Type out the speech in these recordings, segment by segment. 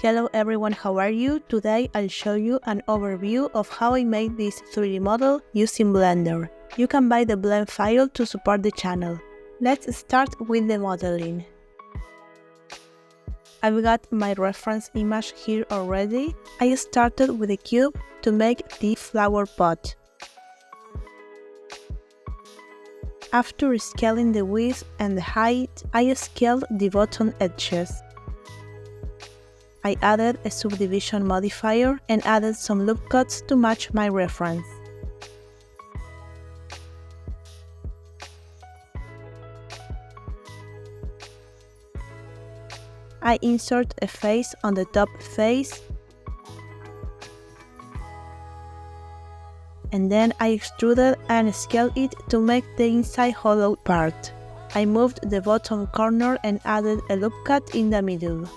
Hello everyone, how are you? Today I'll show you an overview of how I made this 3D model using Blender. You can buy the blend file to support the channel. Let's start with the modeling. I've got my reference image here already. I started with a cube to make the flower pot. After scaling the width and the height, I scaled the bottom edges. I added a subdivision modifier and added some loop cuts to match my reference. I insert a face on the top face, and then I extruded and scaled it to make the inside hollow part. I moved the bottom corner and added a loop cut in the middle.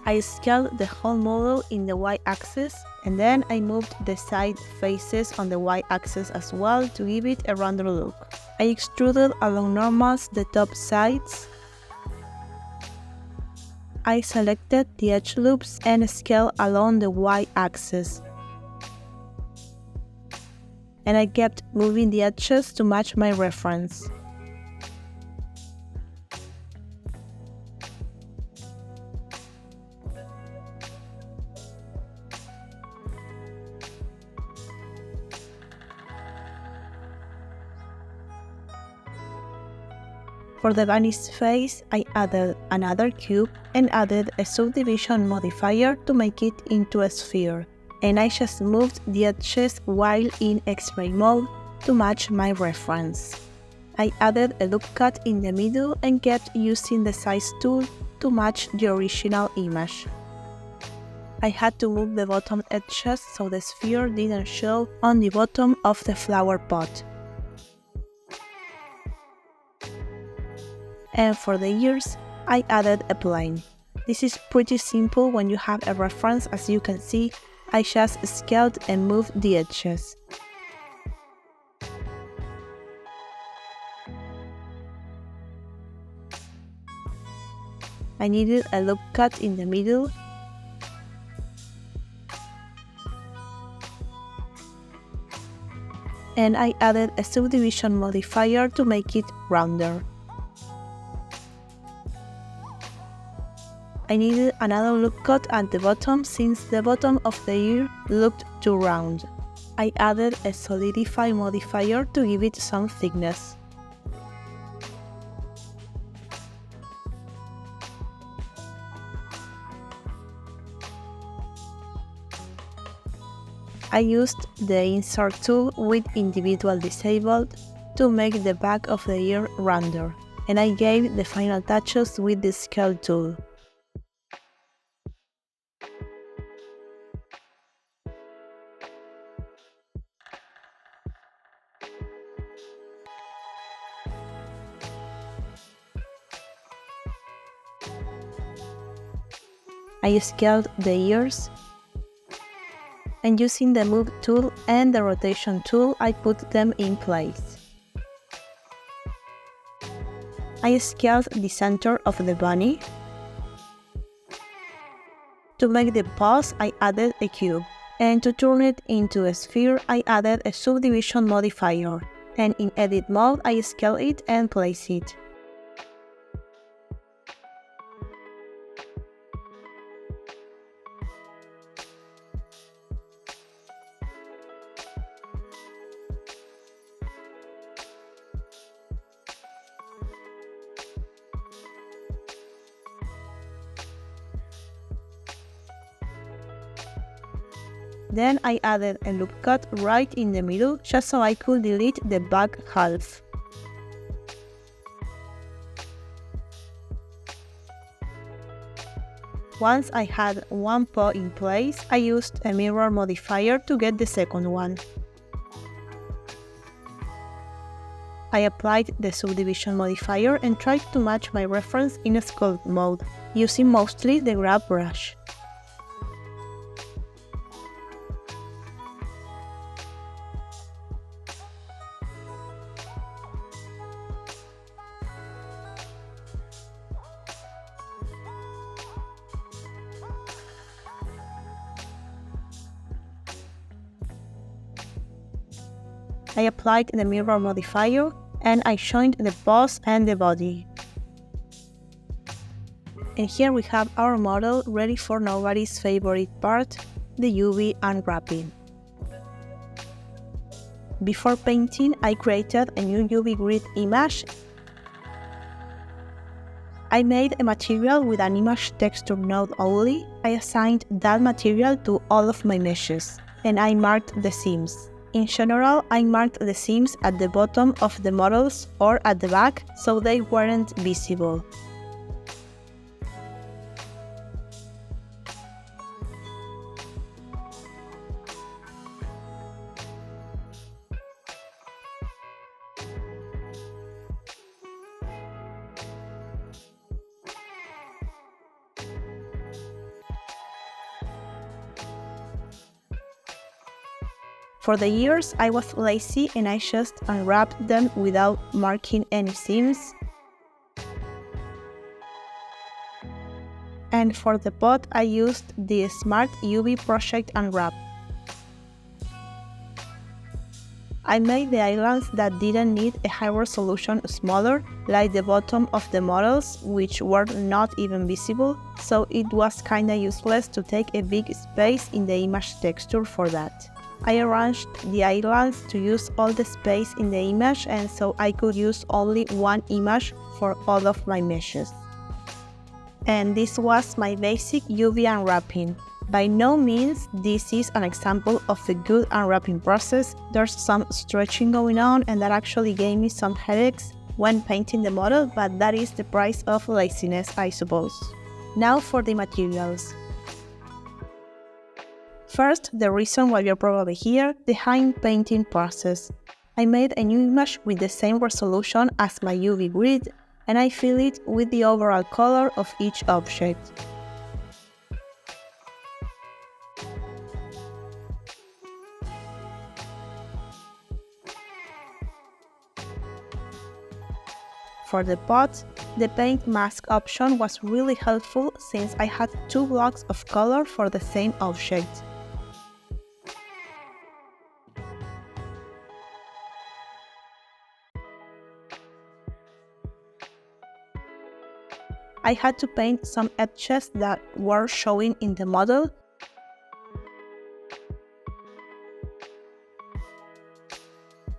I scaled the whole model in the y-axis, and then I moved the side faces on the y-axis as well to give it a rounder look. I extruded along normals the top sides. I selected the edge loops and scaled along the y-axis. And I kept moving the edges to match my reference. For the bunny's face, I added another cube and added a subdivision modifier to make it into a sphere. And I just moved the edges while in X-ray mode to match my reference. I added a loop cut in the middle and kept using the size tool to match the original image. I had to move the bottom edges so the sphere didn't show on the bottom of the flower pot. And for the ears, I added a plane. This is pretty simple when you have a reference. As you can see, I just scaled and moved the edges. I needed a loop cut in the middle. And I added a subdivision modifier to make it rounder. I needed another loop cut at the bottom since the bottom of the ear looked too round. I added a solidify modifier to give it some thickness. I used the insert tool with individual disabled to make the back of the ear rounder, and I gave the final touches with the scale tool. I scaled the ears, and using the move tool and the rotation tool, I put them in place. I scaled the center of the bunny. To make the paws, I added a cube, and to turn it into a sphere, I added a subdivision modifier, and in edit mode, I scale it and place it. Then I added a loop cut right in the middle just so I could delete the back half. Once I had one paw in place, I used a mirror modifier to get the second one. I applied the subdivision modifier and tried to match my reference in sculpt mode, using mostly the grab brush. I applied the mirror modifier and I joined the boss and the body. And here we have our model ready for nobody's favorite part, the UV unwrapping. Before painting, I created a new UV grid image. I made a material with an image texture node only. I assigned that material to all of my meshes, and I marked the seams. In general, I marked the seams at the bottom of the models or at the back so they weren't visible. For the ears, I was lazy and I just unwrapped them without marking any seams. And for the pot, I used the Smart UV Project Unwrap. I made the islands that didn't need a high resolution smaller, like the bottom of the models, which were not even visible, so it was kinda useless to take a big space in the image texture for that. I arranged the islands to use all the space in the image and so I could use only one image for all of my meshes. And this was my basic UV unwrapping. By no means this is an example of a good unwrapping process. There's some stretching going on and that actually gave me some headaches when painting the model, but that is the price of laziness, I suppose. Now for the materials. First, the reason why you're probably here, the hand painting process. I made a new image with the same resolution as my UV grid, and I fill it with the overall color of each object. For the pot, the paint mask option was really helpful since I had 2 blocks of color for the same object. I had to paint some edges that were showing in the model.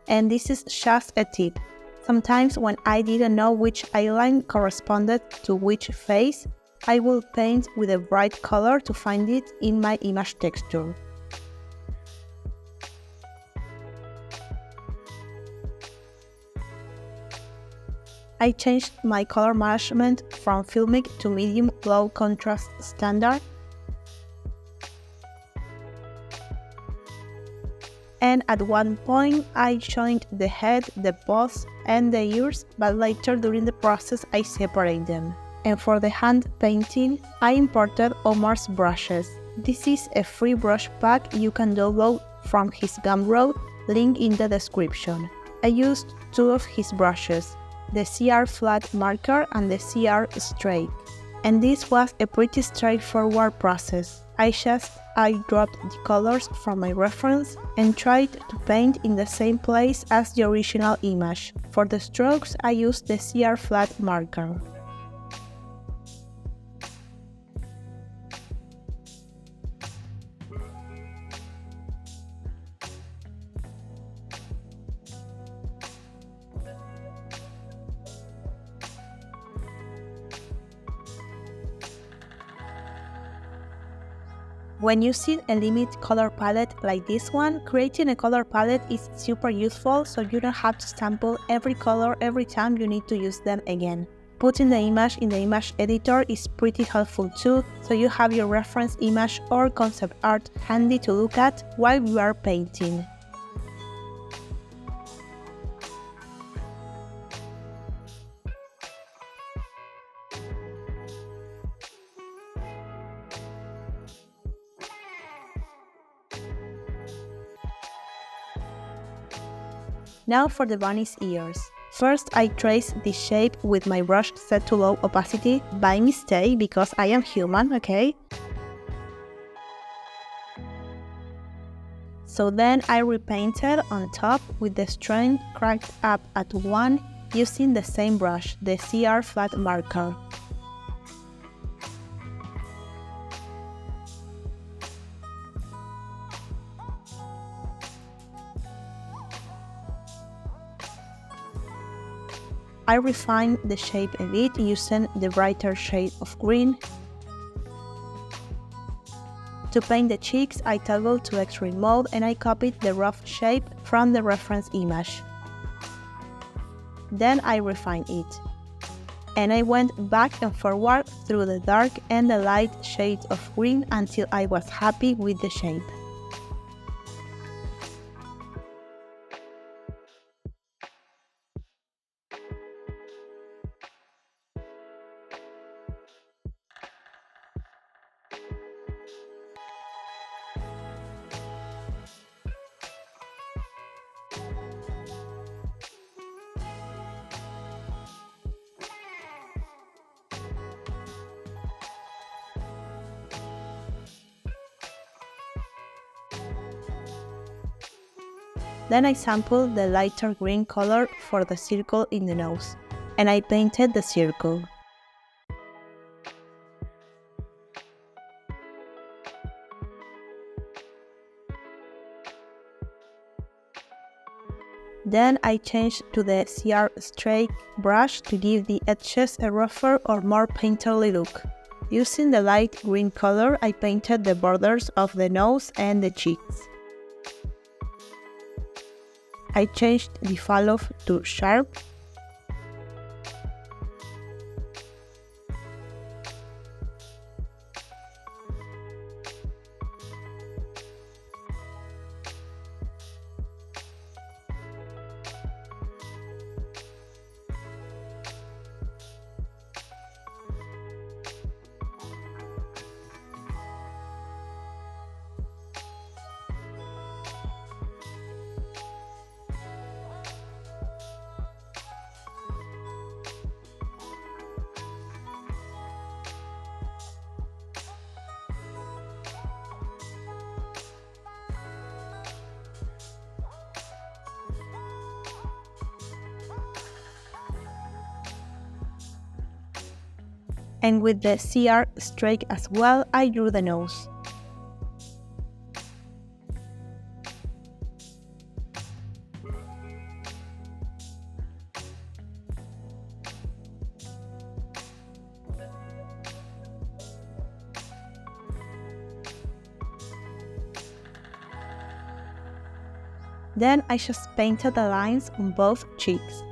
And this is just a tip. Sometimes when I didn't know which eyeline corresponded to which face, I will paint with a bright color to find it in my image texture. I changed my color management from filmic to medium low contrast standard. And at one point I joined the head, the paws and the ears, but later during the process I separate them. And for the hand painting, I imported Omar's brushes. This is a free brush pack you can download from his Gumroad, link in the description. I used 2 of his brushes, the CR flat marker and the CR straight. And this was a pretty straightforward process. I dropped the colors from my reference and tried to paint in the same place as the original image. For the strokes, I used the CR flat marker. When using a limited color palette like this one, creating a color palette is super useful so you don't have to sample every color every time you need to use them again. Putting the image in the image editor is pretty helpful too, so you have your reference image or concept art handy to look at while you are painting. Now for the bunny's ears. First, I trace the shape with my brush set to low opacity by mistake because I am human, okay? So then I repainted on top with the strength cranked up at 1 using the same brush, the CR flat marker. I refined the shape a bit using the brighter shade of green. To paint the cheeks, I toggled to extreme mode and I copied the rough shape from the reference image. Then I refined it. And I went back and forward through the dark and the light shades of green until I was happy with the shape. Then I sampled the lighter green color for the circle in the nose, and I painted the circle. Then I changed to the CR Streak brush to give the edges a rougher or more painterly look. Using the light green color, I painted the borders of the nose and the cheeks. I changed the follow to sharp. And with the CR Streak as well, I drew the nose. Then I just painted the lines on both cheeks.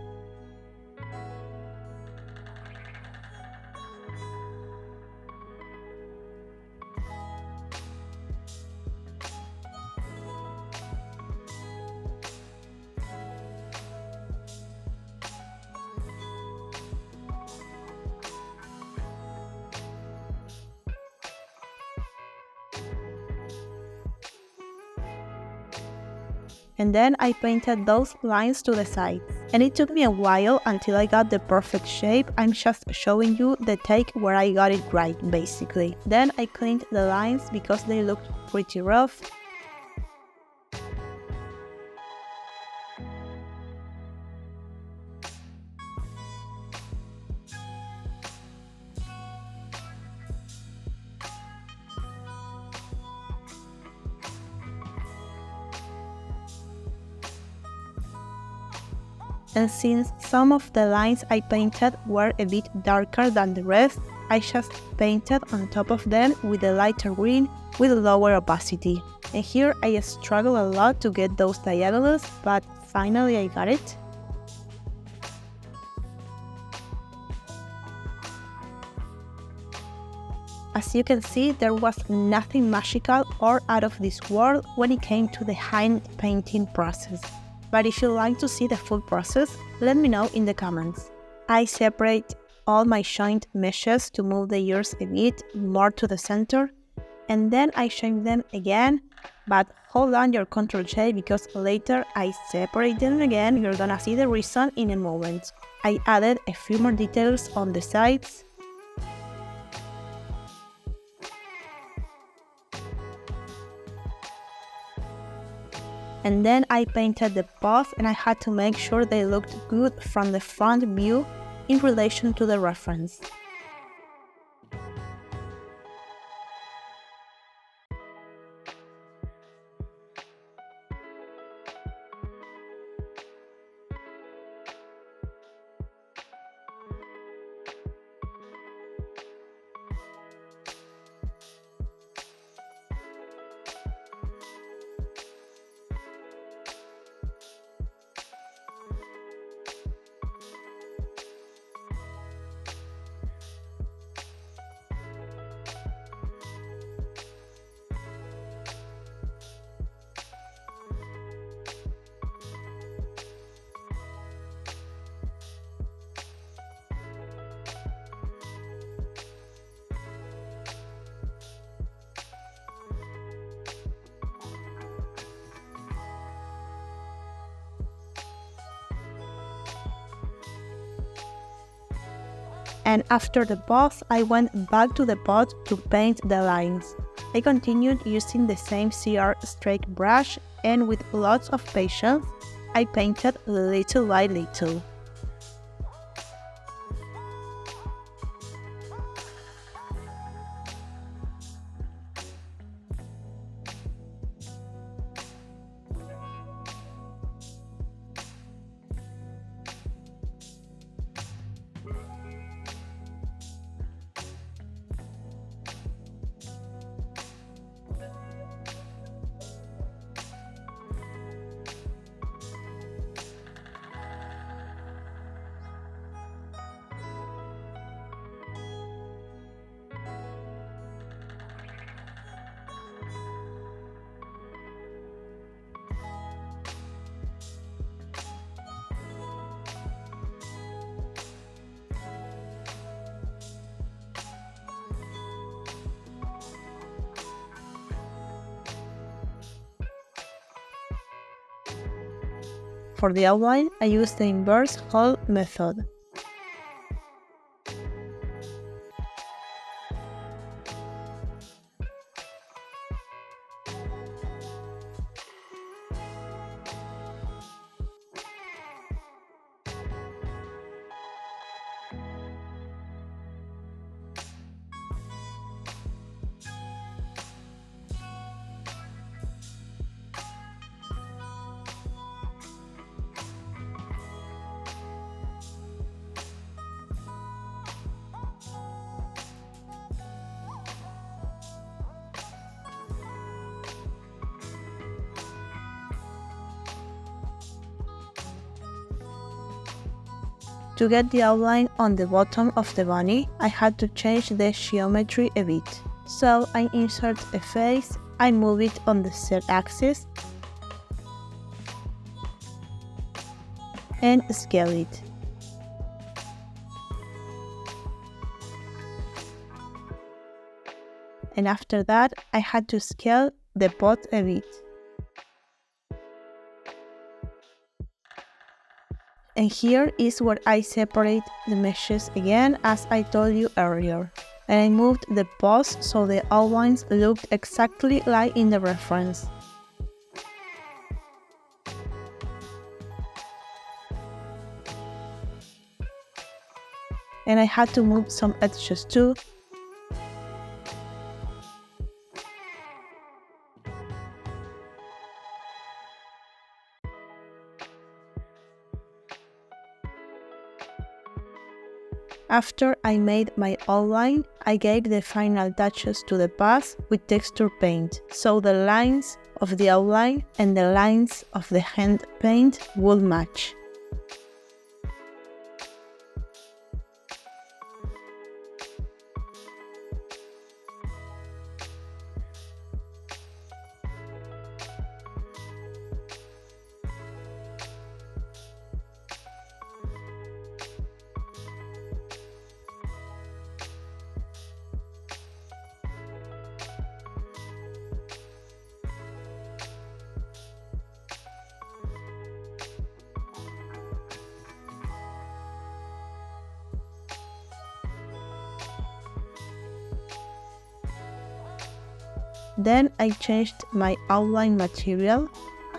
And then I painted those lines to the sides. And it took me a while until I got the perfect shape. I'm just showing you the take where I got it right, basically. Then I cleaned the lines because they looked pretty rough. And since some of the lines I painted were a bit darker than the rest, I just painted on top of them with a lighter green with lower opacity. And here I struggle a lot to get those diagonals, but finally I got it. As you can see, there was nothing magical or out of this world when it came to the hand painting process. But if you'd like to see the full process, let me know in the comments. I separate all my joint meshes to move the ears a bit more to the center, and then I shape them again, but hold on your Ctrl J because later I separate them again. You're gonna see the reason in a moment. I added a few more details on the sides. And then I painted the both, and I had to make sure they looked good from the front view in relation to the reference. And after the both, I went back to the pot to paint the lines. I continued using the same CR straight brush, and with lots of patience, I painted little by little. For the outline, I used the inverse hole method. To get the outline on the bottom of the bunny, I had to change the geometry a bit. So I insert a face, I move it on the Z-axis, and scale it. And after that, I had to scale the pot a bit. And here is where I separate the meshes again, as I told you earlier. And I moved the posts so the outlines looked exactly like in the reference. And I had to move some edges too. After I made my outline, I gave the final touches to the path with texture paint, so the lines of the outline and the lines of the hand paint would match. Then I changed my outline material.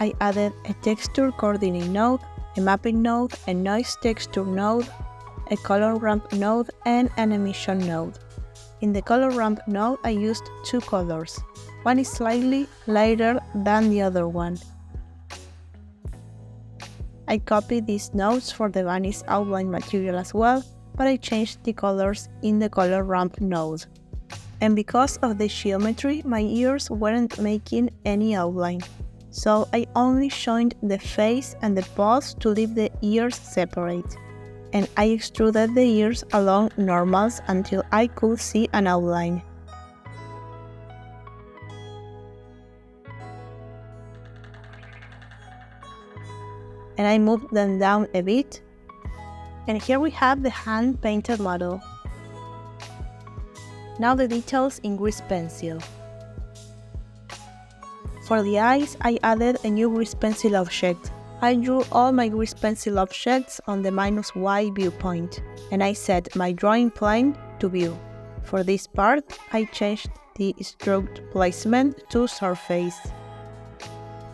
I added a texture coordinating node, a mapping node, a noise texture node, a color ramp node, and an emission node. In the color ramp node, I used two colors. One is slightly lighter than the other one. I copied these nodes for the vanish outline material as well, but I changed the colors in the color ramp node. And because of the geometry, my ears weren't making any outline. So I only joined the face and the paws to leave the ears separate. And I extruded the ears along normals until I could see an outline. And I moved them down a bit. And here we have the hand-painted model. Now the details in grease pencil. For the eyes, I added a new grease pencil object. I drew all my grease pencil objects on the -y viewpoint, and I set my drawing plane to view. For this part, I changed the stroke placement to surface.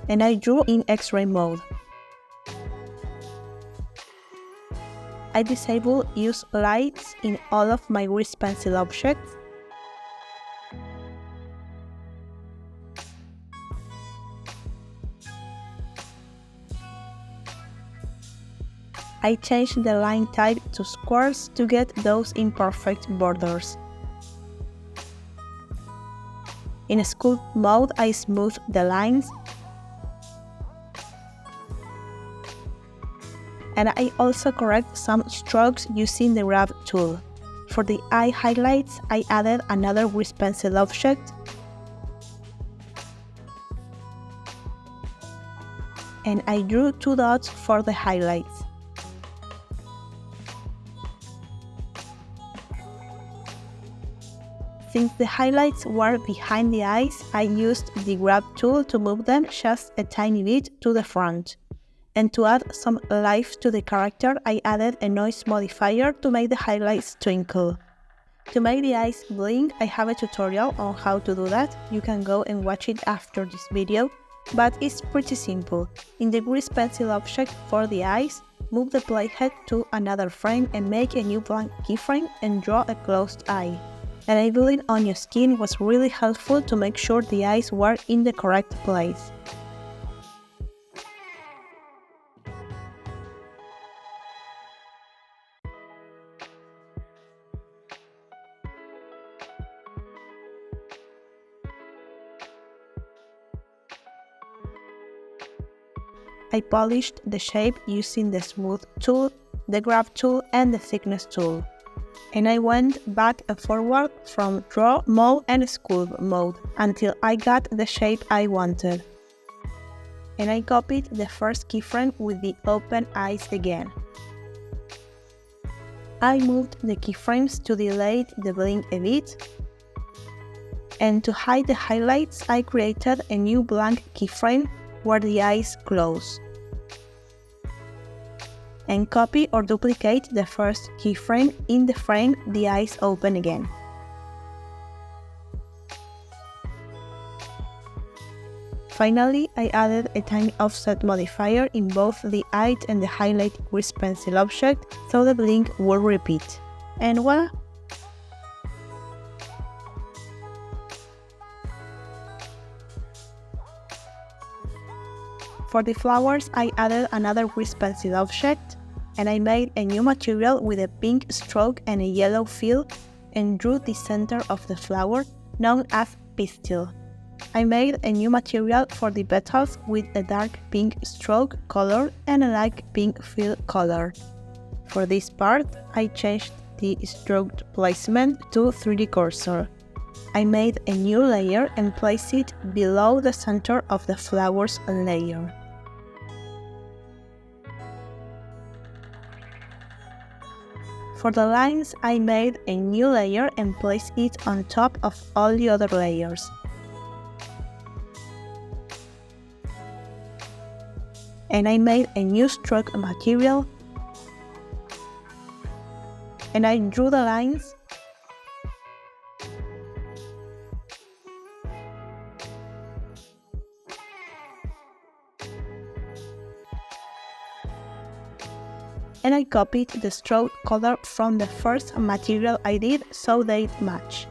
And I drew in X-ray mode. I disable use lights in all of my grease pencil objects. I changed the line type to squares to get those imperfect borders. In sculpt mode, I smoothed the lines. And I also correct some strokes using the grab tool. For the eye highlights, I added another grease pencil object. And I drew two dots for the highlights. Since the highlights were behind the eyes, I used the grab tool to move them just a tiny bit to the front. And to add some life to the character, I added a noise modifier to make the highlights twinkle. To make the eyes blink, I have a tutorial on how to do that. You can go and watch it after this video, but it's pretty simple. In the grease pencil object for the eyes, move the playhead to another frame and make a new blank keyframe and draw a closed eye. Enabling on your skin was really helpful to make sure the eyes were in the correct place. I polished the shape using the smooth tool, the grab tool, and the thickness tool. And I went back and forward from draw mode and sculpt mode until I got the shape I wanted. And I copied the first keyframe with the open eyes again. I moved the keyframes to delay the blink a bit. And to hide the highlights, I created a new blank keyframe where the eyes close. And copy or duplicate the first keyframe in the frame the eyes open again. Finally, I added a tiny offset modifier in both the eye and the highlight grease pencil object so the blink will repeat. And voila! For the flowers, I added another grease pencil object, and I made a new material with a pink stroke and a yellow fill and drew the center of the flower, known as pistil. I made a new material for the petals with a dark pink stroke color and a light pink fill color. For this part, I changed the stroke placement to 3D cursor. I made a new layer and placed it below the center of the flowers layer. For the lines, I made a new layer and placed it on top of all the other layers. And I made a new stroke material, and I drew the lines and I copied the stroke color from the first material I did so they'd match.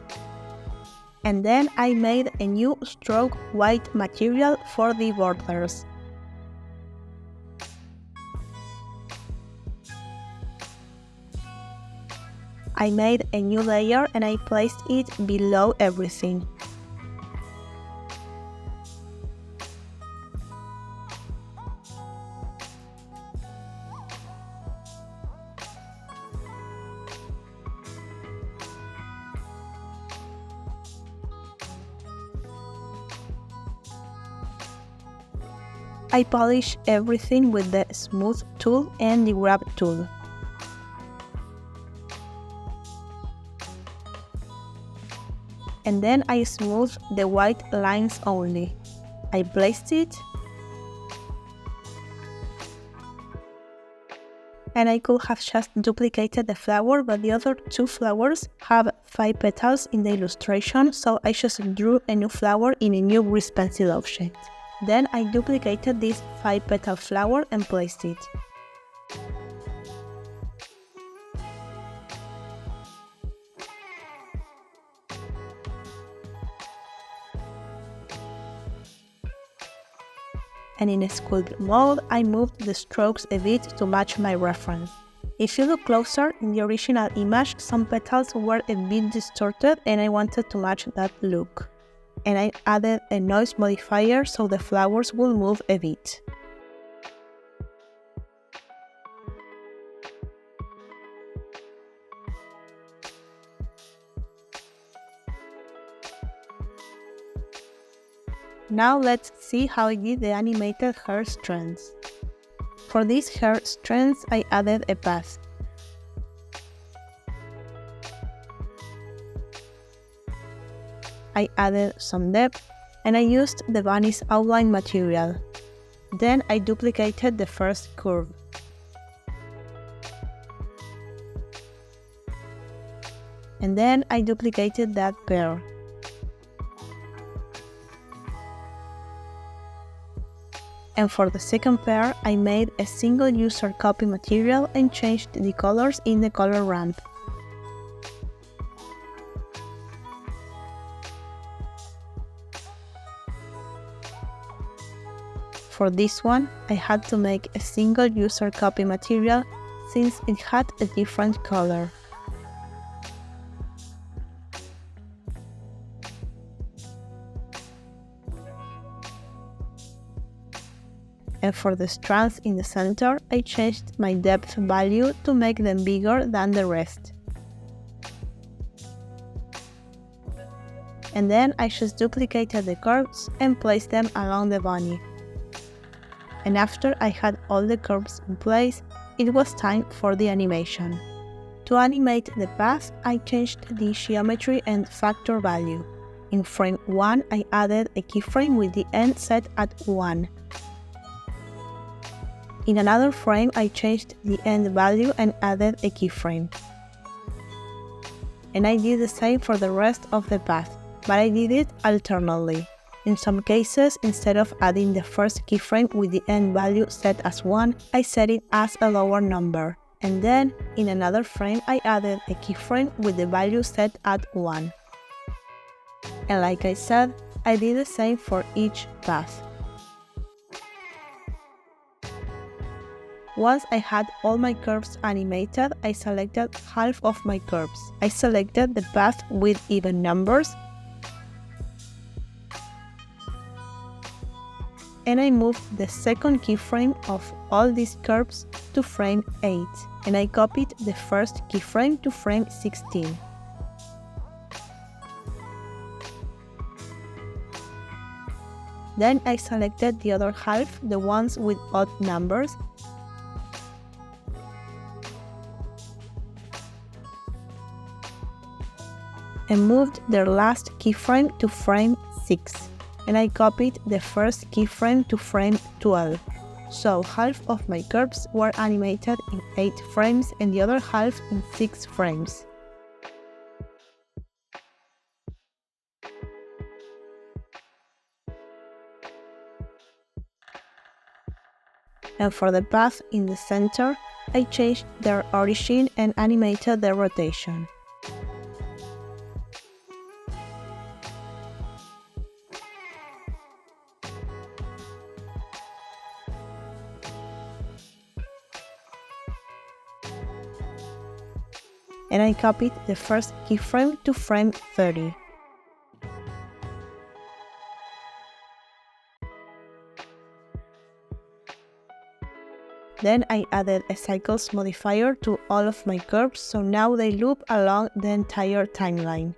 And then I made a new stroke white material for the borders. I made a new layer and I placed it below everything. I polish everything with the Smooth tool and the Grab tool. And then I smooth the white lines only. I placed it, and I could have just duplicated the flower, but the other two flowers have 5 petals in the illustration, so I just drew a new flower in a new grease pencil object. Then I duplicated this 5-petal flower and placed it. And in sculpt mode, I moved the strokes a bit to match my reference. If you look closer, in the original image, some petals were a bit distorted and I wanted to match that look. And I added a noise modifier so the flowers will move a bit. Now let's see how I did the animated hair strands. For these hair strands, I added a path. I added some depth, and I used the Vanish outline material. Then I duplicated the first curve. And then I duplicated that pair. And for the second pair, I made a single user copy material and changed the colors in the color ramp. For this one, I had to make a single user copy material since it had a different color. And for the strands in the center, I changed my depth value to make them bigger than the rest. And then I just duplicated the curves and placed them along the bunny. And after I had all the curves in place, it was time for the animation. To animate the path, I changed the geometry and factor value. In frame 1, I added a keyframe with the end set at 1. In another frame, I changed the end value and added a keyframe. And I did the same for the rest of the path, but I did it alternately. In some cases, instead of adding the first keyframe with the end value set as 1, I set it as a lower number. And then, in another frame, I added a keyframe with the value set at 1. And like I said, I did the same for each path. Once I had all my curves animated, I selected half of my curves. I selected the path with even numbers, and I moved the second keyframe of all these curves to frame 8, and I copied the first keyframe to frame 16. Then I selected the other half, the ones with odd numbers, and moved their last keyframe to frame 6, and I copied the first keyframe to frame 12. So half of my curves were animated in 8 frames and the other half in 6 frames. And for the path in the center, I changed their origin and animated their rotation. And I copied the first keyframe to frame 30. Then I added a cycles modifier to all of my curves, so now they loop along the entire timeline.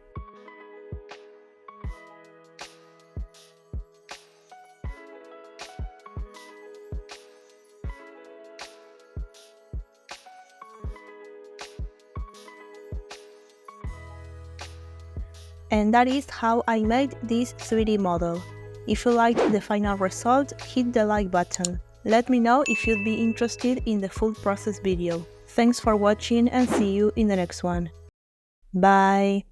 And that is how I made this 3D model. If you liked the final result, hit the like button. Let me know if you'd be interested in the full process video. Thanks for watching and see you in the next one. Bye!